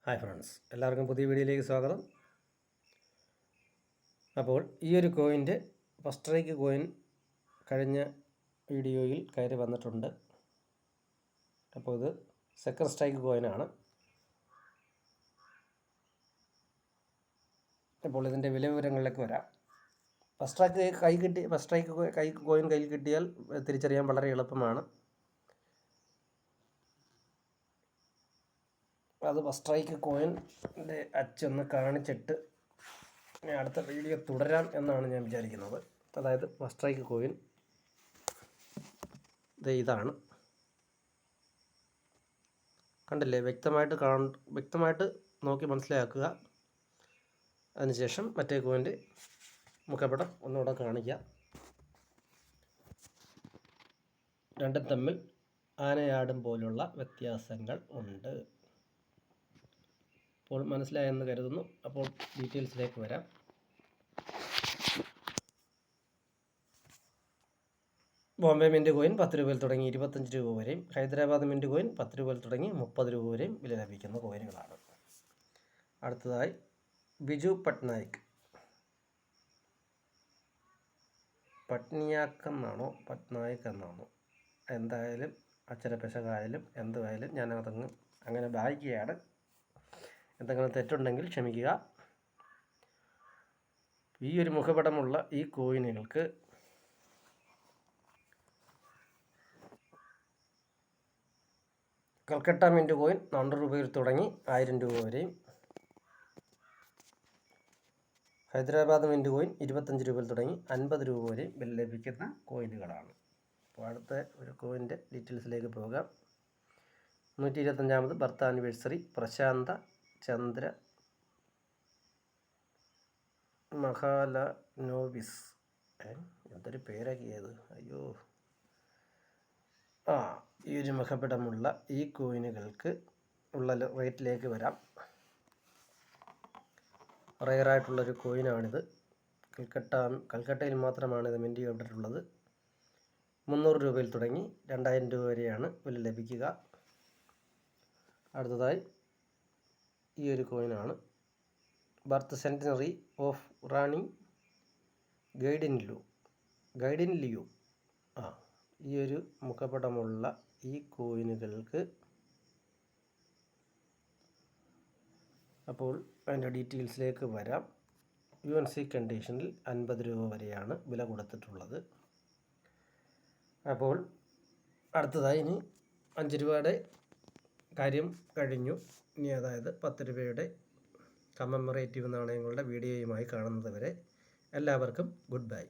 Hi friends, എല്ലാവർക്കും പുതിയ വീഡിയോയിലേക്ക് സ്വാഗതം. അപ്പോൾ ഈ ഒരു കോയിൻ്റെ ഫസ്റ്റ് സ്ട്രൈക്ക് കോയിൻ കഴിഞ്ഞ വീഡിയോയിൽ കയറി വന്നിട്ടുണ്ട്. അപ്പോൾ ഇത് സെക്കൻഡ് സ്ട്രൈക്ക് കോയിനാണ്. അപ്പോൾ ഇതിൻ്റെ വില വിവരങ്ങളിലേക്ക് വരാം. ഫസ്റ്റ് സ്ട്രൈക്ക് കോയിൻ കയ്യിൽ കിട്ടിയാൽ തിരിച്ചറിയാൻ വളരെ എളുപ്പമാണ്. അത് ഫസ്റ്റ് സ്ട്രൈക്ക് കോയിൻ്റെ അച്ചൊന്ന് കാണിച്ചിട്ട് അടുത്ത വീഡിയോ തുടരാം എന്നാണ് ഞാൻ വിചാരിക്കുന്നത്. അതായത് ഫസ്റ്റ് സ്ട്രൈക്ക് കോയിൻ ഇതാണ്, കണ്ടില്ലേ? വ്യക്തമായിട്ട് നോക്കി മനസ്സിലാക്കുക. അതിനുശേഷം മറ്റേ കോയിൻ്റെ മുഖപടം ഒന്നുകൂടെ കാണിക്കുക. രണ്ടും തമ്മിൽ ആനയാടും പോലുള്ള വ്യത്യാസങ്ങൾ ഉണ്ട്. അപ്പോൾ മനസ്സിലായെന്ന് കരുതുന്നു. അപ്പോൾ ഡീറ്റെയിൽസിലേക്ക് വരാം. ബോംബെ മിൻറ്റ് കോയിൻ 10 രൂപയിൽ തുടങ്ങി 25 രൂപ വരെയും, ഹൈദരാബാദ് മിൻറ്റ് കോയിൻ 10 രൂപയിൽ തുടങ്ങി 30 രൂപ വരെയും വില ലഭിക്കുന്ന കോയിനുകളാണ്. അടുത്തതായി ബിജു പട്നായിക്, പട്നിയാക്ക് എന്നാണോ പട്നായിക് എന്നാണോ, എന്തായാലും അക്ഷരപ്പിശകായാലും എന്തായാലും ഞാനതങ്ങ് അങ്ങനെ വായിക്കുകയാണ്. എന്തെങ്കിലും തെറ്റുണ്ടെങ്കിൽ ക്ഷമിക്കുക. ഈ ഒരു മുഖപടമുള്ള ഈ കോയിനുകൾക്ക് കൽക്കട്ട മിൻറ്റ് കോയിൻ 400 രൂപയിൽ തുടങ്ങി 1000 രൂപ വരെയും, ഹൈദരാബാദ് മിൻറ്റ് കോയിൻ 25 രൂപയിൽ തുടങ്ങി 50 രൂപ വരെയും വില ലഭിക്കുന്ന കോയിനുകളാണ്. അപ്പോൾ അടുത്ത ഒരു കോയിൻ്റെ ഡീറ്റെയിൽസിലേക്ക് പോകാം. 125ാമത് ബർത്ത് ആനിവേഴ്സറി പ്രശാന്ത ചന്ദ്ര മഹാലനോബിസ്, എന്തൊരു പേരൊക്കെയത്, അയ്യോ. ഈ ഒരു മുഖപടമുള്ള ഈ കോയിനുകൾക്ക് ഉള്ള റേറ്റിലേക്ക് വരാം. റെയറായിട്ടുള്ളൊരു കോയിനാണിത്. കൽക്കട്ടയിൽ മാത്രമാണ് ഇത് മിൻറ്റ് ചെയ്തിട്ടുള്ളത്. 300 രൂപയിൽ തുടങ്ങി 2000 രൂപ വരെയാണ് വില ലഭിക്കുക. അടുത്തതായി ഈ ഒരു കോയിനാണ്. Birth centenary of Rani Gaidinliu. ഈ ഒരു മുഖപടമുള്ള ഈ കോയിനുകൾക്ക് അപ്പോൾ അതിൻ്റെ ഡീറ്റെയിൽസിലേക്ക് വരാം. UNC കണ്ടീഷനിൽ 50 രൂപ വരെയാണ് വില കൊടുത്തിട്ടുള്ളത്. അപ്പോൾ അടുത്തതായി ഇനി 5 രൂപയുടെ കാര്യം കഴിഞ്ഞു. ഇനി അതായത് 10 രൂപയുടെ കമ്മമറേറ്റീവ് നാണയങ്ങളുടെ വീഡിയോയുമായി കാണുന്നത് വരെ എല്ലാവർക്കും ഗുഡ് ബൈ.